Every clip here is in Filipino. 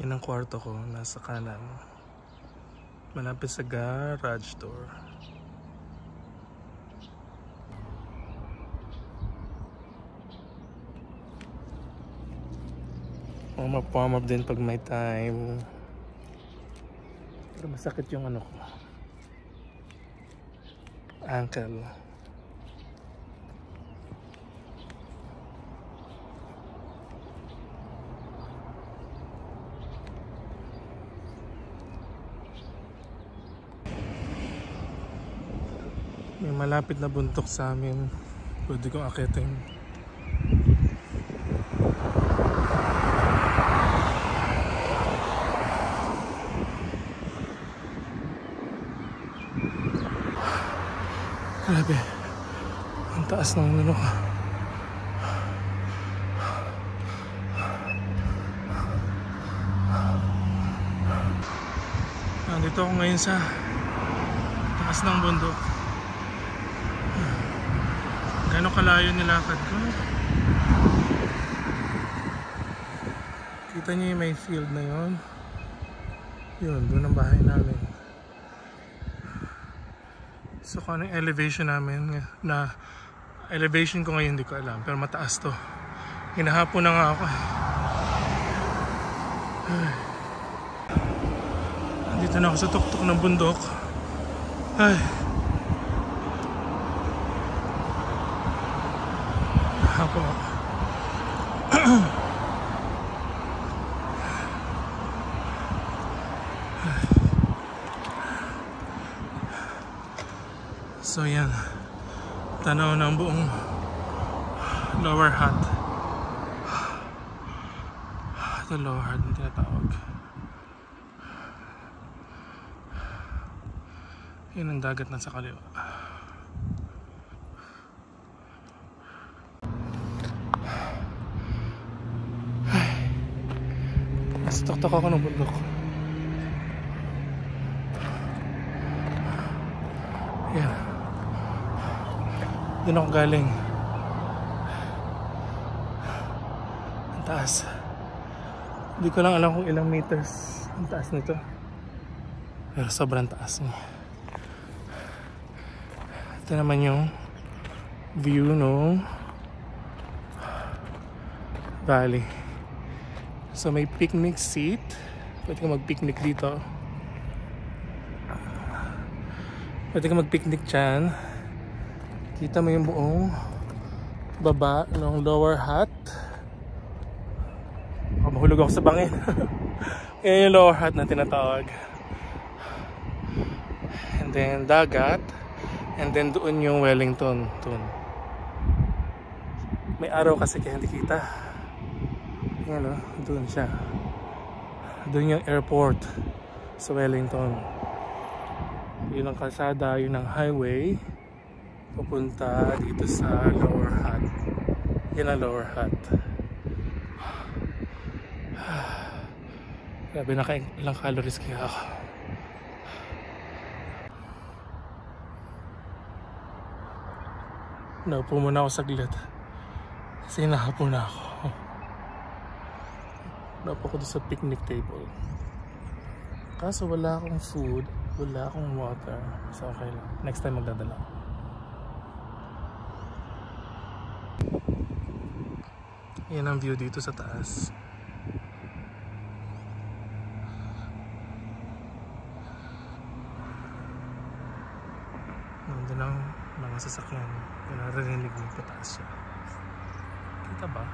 Yan ang kwarto ko, nasa kanan. Malapit sa garage door. Warm up din pag may time. Pero masakit yung ano ko, ankle. May malapit na bundok sa amin. Pwede kong akitin. Grabe. Ang taas ng ano ko. Nandito ako ngayon sa taas ng bundok. Gano'ng kalayo nilakad ko. Kita niyo yung may field na yun. Yun, doon ang bahay namin. So kung anong elevation namin, na elevation ko ngayon hindi ko alam, pero mataas to. Hinahapon na nga ako. Dito na ako sa tuktok ng bundok. Ay. Ako. So yan, tanaw ng buong lower hat. Ito lower hat ang tinatawag. Yun ang dagat na sa kaliwa. Nasa tuktok ako ng bundok. Yan. Doon ako galing. Ang taas. Hindi ko lang alam kung ilang meters ang taas nito. Pero sobrang taas niya. Ito naman yung view ng valley. So may picnic seat. Pwede ka mag-picnic dito. Pwede ka mag-picnic dyan. Kita mo yung buong baba ng lower hat. Mahulog ako sa bangin. Yan yung lower hat na tinatawag. And then dagat. And then doon yung Wellington. Doon. May araw kasi kaya hindi kita. Yan o, doon siya. Doon yung airport sa Wellington. Yun ang kalsada, yun ang highway papunta dito sa lower hat. Yan ang lower hat. Grabe, ilang calories kaya ako. Naupo muna ako saglit kasi nahapon na ako. Naupo ko doon sa picnic table. Kaso wala akong food, wala akong water. So okay lang. Next time magdadala. Yan ang view dito sa taas. Nandun ang mga sasakyan. Kung naririnig mo, pataas siya. Kita ba?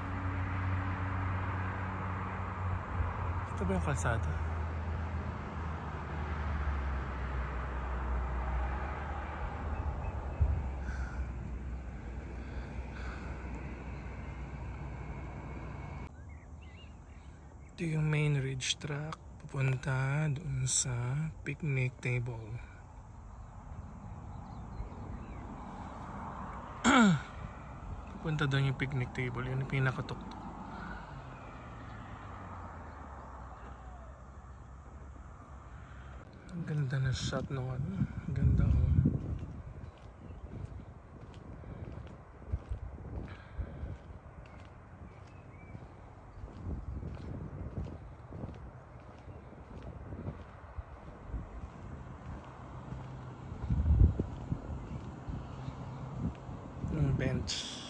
Kita ba yung kalsada? Ito yung main ridge track papunta doon sa picnic table. Papunta doon yung picnic table, yun yung pinakatuktok. Ang ganda na shot ng ano, ang ganda oh. lunch.